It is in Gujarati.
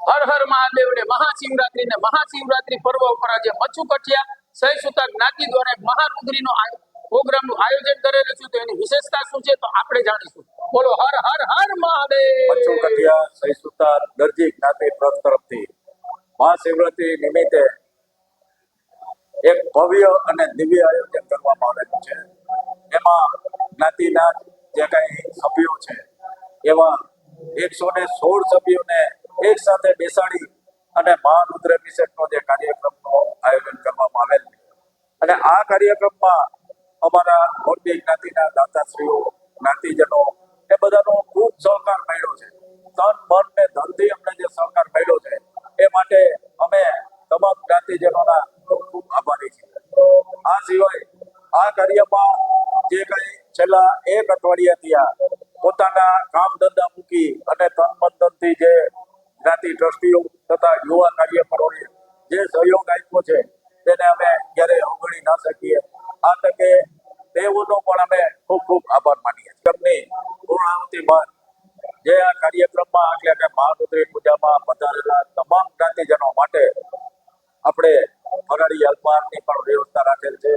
હર હર મહાદેવ ને મહાશિવરાત્રી પર્વ ઉપર આજે મચ્છુ કઠિયા સહી સુતા જ્ઞાતિ દ્વારા એક મહારુદ્રીનો પ્રોગ્રામનું આયોજન કરેલું છે. તો એની વિશેષતા શું છે તો આપણે જાણીશું. બોલો હર હર હર મહાદેવ. મચ્છુ કઠિયા સહી સુતા દરજી જ્ઞાતિ ટ્રસ્ટ તરફથી મહાશિવરાત્રી નિમિત્તે એક ભવ્ય અને દિવ્ય આયોજન કરવામાં આવેલું છે. એમાં જ્ઞાતિના જે કઈ સભ્યો છે એવા 116 સભ્યોને એક સાથે બેસાડી અને મહારુદ્રાભિષેકનો જે કાર્યક્રમનું આયોજન કરવામાં આવેલ છે. અને આ કાર્યક્રમમાં અમારા મોરબી જ્ઞાતિના દાતાશ્રીઓ, જ્ઞાતિજનો એ બધાનો ખૂબ સહકાર મળ્યો છે. તન મન ને ધનથી અમને જે સહકાર મળ્યો છે એ માટે અમે તમામ જ્ઞાતિજનોના ખૂબ ખૂબ આભારી છીએ. આ સિવાય આ કાર્યમાં જે કઈ છેલ્લા 1 અઠવાડિયાથી પોતાના કામ ધંધા મૂકી અને તન મન ધનથી જે જ્ઞાતિ ટ્રસ્ટીઓ તથા યુવા કાર્યકરોએ જે સહયોગ આપ્યો છે તેને અમે ક્યારેય અવગણી ના શકીએ. આ તકે તેઓનો પણ અમે ખૂબ ખૂબ આભાર માનીએ છીએ. તેમની પૂર્ણાહુતિ બાદ જે આ કાર્યક્રમમાં એટલે કે મહારુદ્રી પૂજામાં પધારેલા તમામ જ્ઞાતિજનો માટે આપણે ફરાળી અલ્પાહારની પણ વ્યવસ્થા રાખેલ છે.